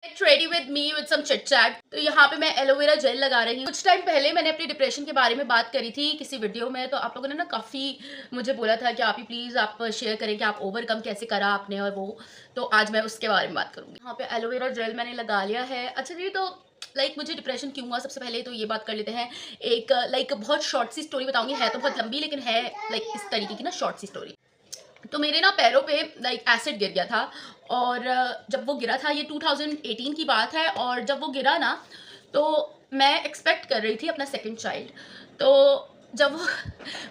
Gate ready with me with some chit chat. तो यहाँ पे मैं एलोवेरा जेल लगा रही हूँ। कुछ टाइम पहले मैंने अपनी डिप्रेशन के बारे में बात करी थी किसी वीडियो में, तो आप लोगों ने ना काफ़ी मुझे बोला था कि आप ही प्लीज़ आप शेयर करें कि आप ओवरकम कैसे करा आपने और वो। तो आज मैं उसके बारे में बात करूँगी। यहाँ पे एलोवेरा जेल मैंने लगा लिया है। अच्छा जी, तो मुझे डिप्रेशन क्यों हुआ, सबसे पहले तो ये बात कर लेते हैं। एक बहुत शॉर्ट सी स्टोरी बताऊंगी, है तो बहुत लंबी लेकिन है इस तरीके की ना शॉर्ट सी स्टोरी। तो मेरे ना पैरों पे एसिड गिर गया था। और जब वो गिरा था, ये 2018 की बात है, और जब वो गिरा ना तो मैं एक्सपेक्ट कर रही थी अपना सेकंड चाइल्ड। तो जब वो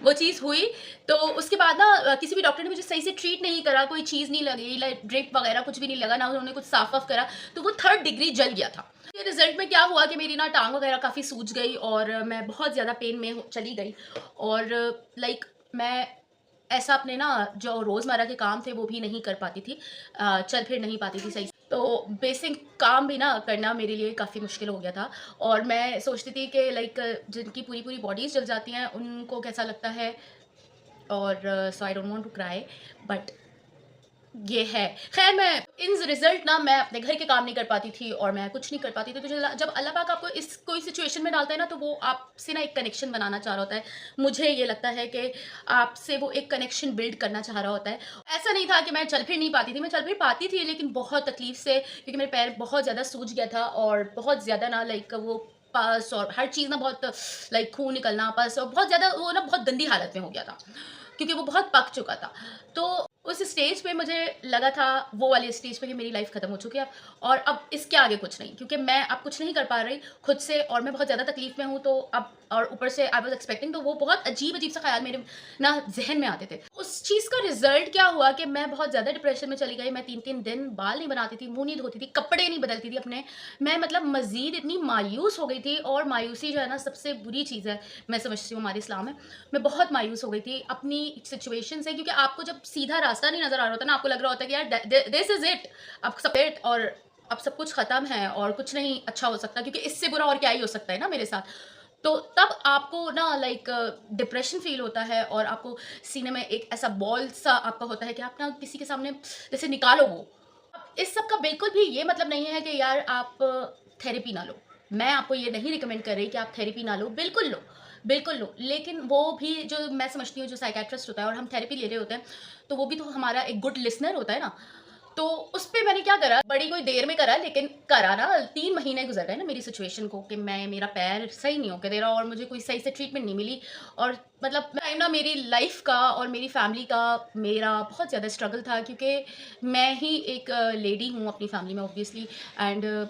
वो चीज़ हुई तो उसके बाद ना किसी भी डॉक्टर ने मुझे सही से ट्रीट नहीं करा, कोई चीज़ नहीं लगी, ड्रिप वगैरह कुछ भी नहीं लगा ना, उन्होंने कुछ साफ वाफ करा। तो वो 3rd डिग्री जल गया था। ये रिजल्ट में क्या हुआ कि मेरी ना टांग वगैरह काफ़ी सूज गई और मैं बहुत ज़्यादा पेन में चली गई। और मैं ऐसा अपने ना जो रोज़मर्रा के काम थे वो भी नहीं कर पाती थी, चल फिर नहीं पाती थी सही से। तो बेसिक काम भी ना करना मेरे लिए काफ़ी मुश्किल हो गया था। और मैं सोचती थी कि जिनकी पूरी पूरी बॉडीज़ जल जाती हैं उनको कैसा लगता है। और so I don't want to cry, but ये है। खैर, मैं इन रिजल्ट ना मैं अपने घर के काम नहीं कर पाती थी और मैं कुछ नहीं कर पाती थी। तो जब अल्लाह पाक आपको इस कोई सिचुएशन में डालता है ना, तो वो आपसे ना एक कनेक्शन बनाना चाह रहा होता है। मुझे ये लगता है कि आपसे वो एक कनेक्शन बिल्ड करना चाह रहा होता है। ऐसा नहीं था कि मैं चल फिर नहीं पाती थी, मैं चल फिर पाती थी लेकिन बहुत तकलीफ से, क्योंकि मेरे पैर बहुत ज़्यादा सूज गया था और बहुत ज़्यादा ना वो पस और हर चीज़ ना बहुत खून निकलना, पस और बहुत ज़्यादा वो ना बहुत गंदी हालत में हो गया था, क्योंकि वो बहुत पक चुका था। तो उस स्टेज पे मुझे लगा था, वो वाली स्टेज पे, कि मेरी लाइफ खत्म हो चुकी है और अब इसके आगे कुछ नहीं, क्योंकि मैं अब कुछ नहीं कर पा रही खुद से और मैं बहुत ज़्यादा तकलीफ में हूँ। तो अब और ऊपर से आई वाज एक्सपेक्टिंग, तो वो बहुत अजीब अजीब सा ख्याल मेरे ना जहन में आते थे। उस चीज़ का रिजल्ट क्या हुआ कि मैं बहुत ज़्यादा डिप्रेशन में चली गई। मैं 3-3 दिन बाल नहीं बनाती थी, मुँह नहीं धोती थी, कपड़े नहीं बदलती थी अपने। मैं मज़ीद इतनी मायूस हो गई थी। और मायूसी जो है ना सबसे बुरी चीज़ है, मैं समझती हूँ हमारे इस्लाम में। मैं बहुत मायूस हो गई थी अपनी सिचुएशन से, क्योंकि आपको जब सीधा रास्ता नहीं नज़र आ रहा होता ना, आपको लग रहा होता है कि यार दिस इज़ इट, अब सब इट, और अब सब कुछ ख़त्म है और कुछ नहीं अच्छा हो सकता, क्योंकि इससे बुरा और क्या ही हो सकता है ना मेरे साथ। तो तब आपको ना डिप्रेशन फ़ील होता है और आपको सीने में एक ऐसा बॉल सा आपका होता है कि आप ना किसी के सामने जैसे निकालो वो। अब इस सब का बिल्कुल भी ये मतलब नहीं है कि यार आप थेरेपी ना लो। मैं आपको ये नहीं रिकमेंड कर रही कि आप थेरेपी ना लो, बिल्कुल लो, बिल्कुल लो। लेकिन वो भी जो मैं समझती हूँ, जो साइकियाट्रिस्ट होता है और हम थेरेपी ले रहे होते हैं, तो वो भी तो हमारा एक गुड लिसनर होता है ना। तो उस पे मैंने क्या करा, बड़ी कोई देर में करा, लेकिन करा ना। 3 महीने गुज़र गए ना मेरी सिचुएशन को, कि मेरा पैर सही नहीं होके दे रहा और मुझे कोई सही से ट्रीटमेंट नहीं मिली। और टाइम ना मेरी लाइफ़ का और मेरी फैमिली का मेरा बहुत ज़्यादा स्ट्रगल था, क्योंकि मैं ही एक लेडी हूँ अपनी फैमिली में ऑब्वियसली। एंड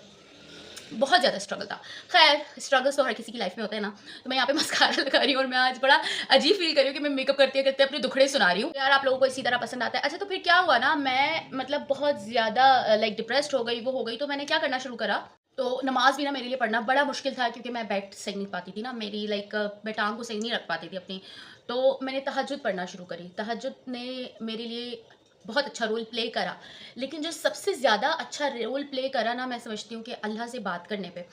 बहुत ज़्यादा स्ट्रगल था। ख़ैर, स्ट्रगल्स तो हर किसी की लाइफ़ में होते हैं ना। तो मैं यहाँ पे मस्कारा लगा रही हूँ और मैं आज बड़ा अजीब फ़ील कर रही हूँ कि मैं मेकअप करते-करते अपने दुखड़े सुना रही हूँ। यार, आप लोगों को इसी तरह पसंद आता है। अच्छा, तो फिर क्या हुआ ना, मैं बहुत ज़्यादा डिप्रेस्ड हो गई, वो हो गई। तो मैंने क्या करना शुरू करा, तो नमाज़ भी ना मेरे लिए पढ़ना बड़ा मुश्किल था, क्योंकि मैं बेड सही नहीं पाती थी ना, मेरी मैं टाँग को सही नहीं रख पाती थी अपनी। तो मैंने तहज्जुद पढ़ना शुरू करी। तहज्जुद ने मेरे लिए बहुत अच्छा रोल प्ले करा। लेकिन जो सबसे ज़्यादा अच्छा रोल प्ले करा ना, मैं समझती हूँ कि अल्लाह से बात करने पे।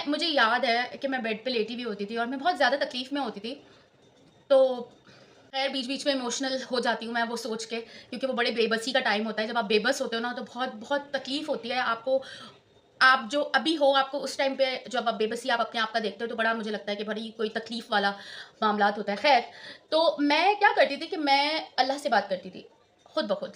मुझे याद है कि मैं बेड पे लेटी हुई होती थी और मैं बहुत ज़्यादा तकलीफ़ में होती थी। तो खैर, बीच-बीच में इमोशनल हो जाती हूँ मैं वो सोच के, क्योंकि वो बड़े बेबसी का टाइम होता है। जब आप बेबस होते हो ना, तो बहुत तकलीफ़ होती है आपको। आप जो अभी हो, आपको उस टाइम पे जब आप बेबसी आप अपने आप का देखते हो, तो बड़ा मुझे लगता है कि बड़ी कोई तकलीफ़ वाला मामलात होता है। ख़ैर, तो मैं क्या करती थी कि मैं अल्लाह से बात करती थी, खुद ब खुद।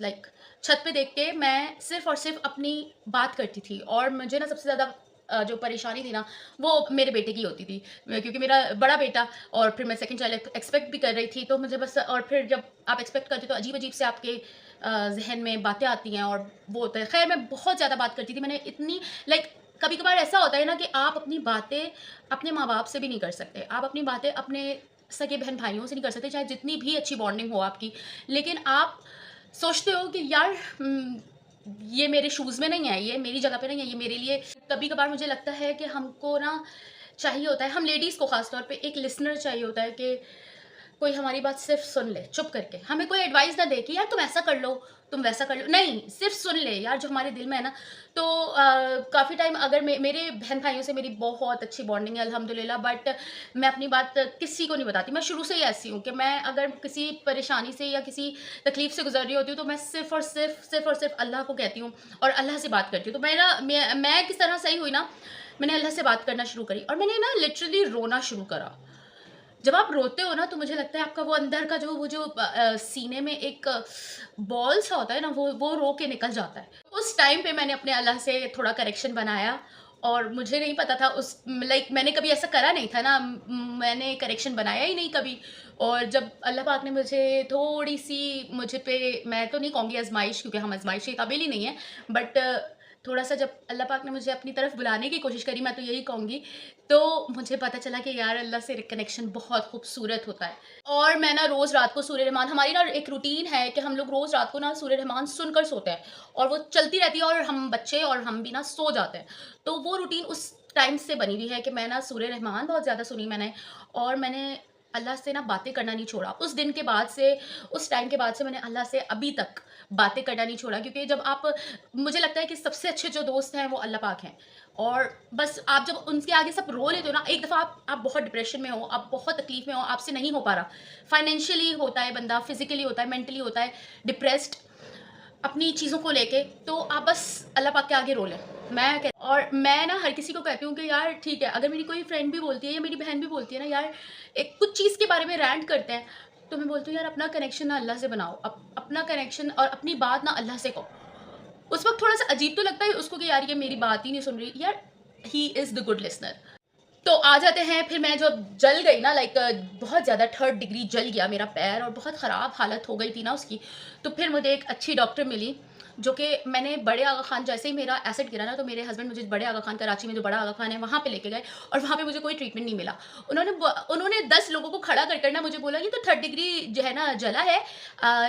छत पे देख के मैं सिर्फ़ और सिर्फ़ अपनी बात करती थी। और मुझे ना सबसे ज़्यादा जो परेशानी थी ना, वो मेरे बेटे की होती थी। क्योंकि मेरा बड़ा बेटा, और फिर मैं सेकंड चाइल्ड एक्सपेक्ट भी कर रही थी, तो मुझे बस। और फिर जब आप एक्सपेक्ट करते हो तो अजीब-अजीब से आपके ज़हन में बातें आती हैं और वो होता है। ख़ैर, मैं बहुत ज़्यादा बात करती थी। मैंने इतनी लाइक कभी-कभार ऐसा होता है ना कि आप अपनी बातें अपने माँ-बाप से भी नहीं कर सकते। आप अपनी बातें अपने सगे बहन-भाइयों से नहीं कर सकते, चाहे जितनी भी अच्छी बॉन्डिंग हो आपकी। लेकिन आप सोचते हो कि यार, ये मेरे शूज़ में नहीं है, ये मेरी जगह पे नहीं है, ये मेरे लिए। कभी-कभार मुझे लगता है कि हमको ना चाहिए होता है, हम लेडीज़ को ख़ास तौर पे एक लिसनर चाहिए होता है, कि कोई हमारी बात सिर्फ सुन ले चुप करके, हमें कोई एडवाइस ना दे कि यार तुम ऐसा कर लो, तुम वैसा कर लो, नहीं, सिर्फ सुन ले यार जो हमारे दिल में है ना। तो काफ़ी टाइम अगर मेरे बहन भाइयों से मेरी बहुत अच्छी बॉन्डिंग है अल्हम्दुलिल्लाह, बट मैं अपनी बात किसी को नहीं बताती। मैं शुरू से ही ऐसी हूँ कि मैं अगर किसी परेशानी से या किसी तकलीफ से गुजर रही होती हूँ तो मैं सिर्फ अल्लाह को कहती हूँ और अल्लाह से बात करती हूँ। तो मैं किस तरह सही हुई ना, मैंने अल्लाह से बात करना शुरू करी और मैंने ना लिटरली रोना शुरू करा। जब आप रोते हो ना तो मुझे लगता है आपका वो अंदर का जो सीने में एक बॉल सा होता है ना, वो रो के निकल जाता है। उस टाइम पे मैंने अपने अल्लाह से थोड़ा करेक्शन बनाया और मुझे नहीं पता था उस मैंने कभी ऐसा करा नहीं था ना, मैंने करेक्शन बनाया ही नहीं कभी। और जब अल्लाह पाक ने मुझे थोड़ी-सी मुझ पे, मैं तो नहीं कहूँगी आज़माइश क्योंकि हम आज़माइश के काबिल ही नहीं है, बट थोड़ा-सा जब अल्लाह पाक ने मुझे अपनी तरफ बुलाने की कोशिश करी, मैं तो यही कहूँगी, तो मुझे पता चला कि यार अल्लाह से कनेक्शन बहुत खूबसूरत होता है। और मैं ना रोज़ रात को सूर्य रहमान, हमारी ना एक रूटीन है कि हम लोग रोज़ रात को ना सूर्य रहमान सुनकर सोते हैं और वो चलती रहती है और हम बच्चे और हम भी ना सो जाते हैं। तो वो रूटीन उस टाइम से बनी हुई है कि मैं ना सूर्य रहमान बहुत ज़्यादा सुनी मैंने और मैंने अल्लाह से ना बातें करना नहीं छोड़ा। उस दिन के बाद से, उस टाइम के बाद से मैंने अल्लाह से अभी तक बातें करना नहीं छोड़ा, क्योंकि जब आप, मुझे लगता है कि सबसे अच्छे जो दोस्त हैं वो अल्लाह पाक हैं। और बस आप जब उनके आगे सब रो लेते हो ना, एक दफ़ा आप बहुत डिप्रेशन में हो, आप बहुत तकलीफ में हो, आपसे नहीं हो पा रहा, फाइनेंशियली होता है बंदा, फिजिकली होता है, मेंटली होता है डिप्रेस्ड अपनी चीज़ों को लेके, तो आप बस अल्लाह पाक के आगे रो लें। और मैं ना हर किसी को कहती हूँ कि यार ठीक है, अगर मेरी कोई फ्रेंड भी बोलती है या मेरी बहन भी बोलती है ना यार, एक कुछ चीज़ के बारे में रैंट करते हैं, तो मैं बोलती हूँ यार अपना कनेक्शन ना अल्लाह से बनाओ, अपना कनेक्शन और अपनी बात ना अल्लाह से कहो। उस वक़्त थोड़ा-सा अजीब तो लगता है उसको कि यार ये मेरी बात ही नहीं सुन रही, यार he is the good listener. तो आ जाते हैं, फिर मैं जब जल गई ना, बहुत ज़्यादा 3rd डिग्री जल गया मेरा पैर और बहुत ख़राब हालत हो गई थी ना उसकी। तो फिर मुझे एक अच्छी डॉक्टर मिली, जो कि मैंने बड़े आगा खान, जैसे ही मेरा एसिड गिरा ना तो मेरे हस्बैंड मुझे बड़े आगा खान, कराची में जो बड़ा आगा खान है वहाँ पे लेके गए और वहाँ पे मुझे कोई ट्रीटमेंट नहीं मिला। उन्होंने 10 लोगों को खड़ा कर कर ना मुझे बोला, ये तो 3rd डिग्री जो है ना जला है,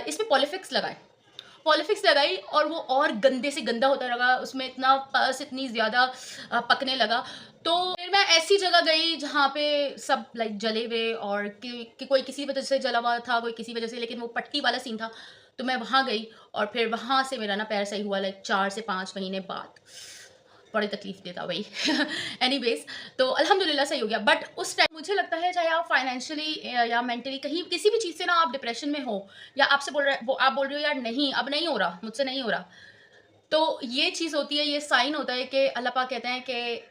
इसमें पॉलीफिक्स लगाएँ। पॉलीफिक्स लगाई और वो और गंदे से गंदा होता लगा, उसमें इतना पस इतनी ज़्यादा पकने लगा। तो फिर मैं ऐसी जगह गई जहाँ पे सब जले हुए और कि कोई किसी वजह से जला हुआ था, कोई किसी वजह से, लेकिन वो पट्टी वाला सीन था। तो मैं वहाँ गई और फिर वहाँ से मेरा ना पैर सही हुआ 4 से 5 महीने बाद। बड़ी तकलीफ देता वही। एनीवेज़, तो अल्हम्दुलिल्लाह सही हो गया। बट उस टाइम मुझे लगता है चाहे आप फाइनेंशियली या मेंटली कहीं किसी भी चीज़ से ना आप डिप्रेशन में हो या आपसे बोल रहे वो आप बोल रहे हो यार नहीं अब नहीं हो रहा, मुझसे नहीं हो रहा। तो ये चीज़ होती है, ये साइन होता है कि अल्लाह पाक कहते हैं कि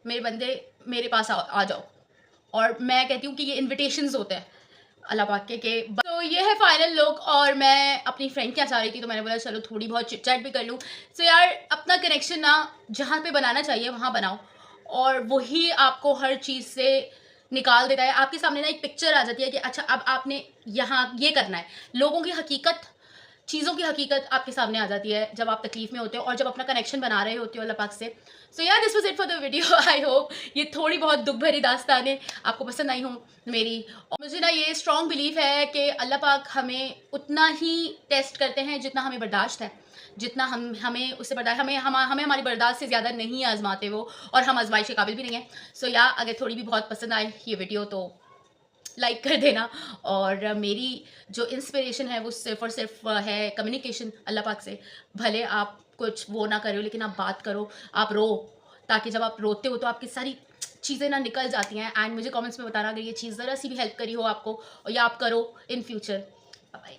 मेरे बंदे मेरे पास आ जाओ। और मैं कहती हूँ कि ये इन्विटेशंस होते हैं अल्लाह पाक के तो ये है फाइनल लुक। और मैं अपनी फ्रेंड क्या चाह रही थी तो मैंने बोला चलो थोड़ी बहुत चिट चैट भी कर लूँ। सो यार अपना कनेक्शन ना जहाँ पे बनाना चाहिए वहाँ बनाओ और वही आपको हर चीज़ से निकाल देता है। आपके सामने ना एक पिक्चर आ जाती है कि अच्छा अब आपने यहाँ ये करना है। लोगों की हकीकत, चीज़ों की हकीकत आपके सामने आ जाती है जब आप तकलीफ में होते हो और जब अपना कनेक्शन बना रहे होते हो अल्लाह पाक से। सो यार this was it for the video. I hope ये थोड़ी बहुत दुख भरी दास्तानें आपको पसंद आई हों मेरी। और मुझे ना ये स्ट्रॉन्ग बिलीफ है कि अल्लाह पाक हमें उतना ही टेस्ट करते हैं जितना हमें बर्दाश्त है, जितना हमें उससे बर्दाश्त, हमें हमारी बर्दाश्त से ज़्यादा नहीं आजमाते वो, और हम आजमाइश के काबिल भी नहीं हैं। सो या अगर थोड़ी भी बहुत पसंद आए ये वीडियो तो लाइक कर देना। और मेरी जो इंस्पिरेशन है वो सिर्फ़ और सिर्फ है कम्युनिकेशन अल्लाह पाक से। भले आप कुछ वो ना करो लेकिन आप बात करो, आप रो, ताकि जब आप रोते हो तो आपकी सारी चीज़ें ना निकल जाती हैं। एंड मुझे कमेंट्स में बताना अगर ये चीज़ ज़रा सी भी हेल्प करी हो आपको या आप करो इन फ्यूचर। Bye bye.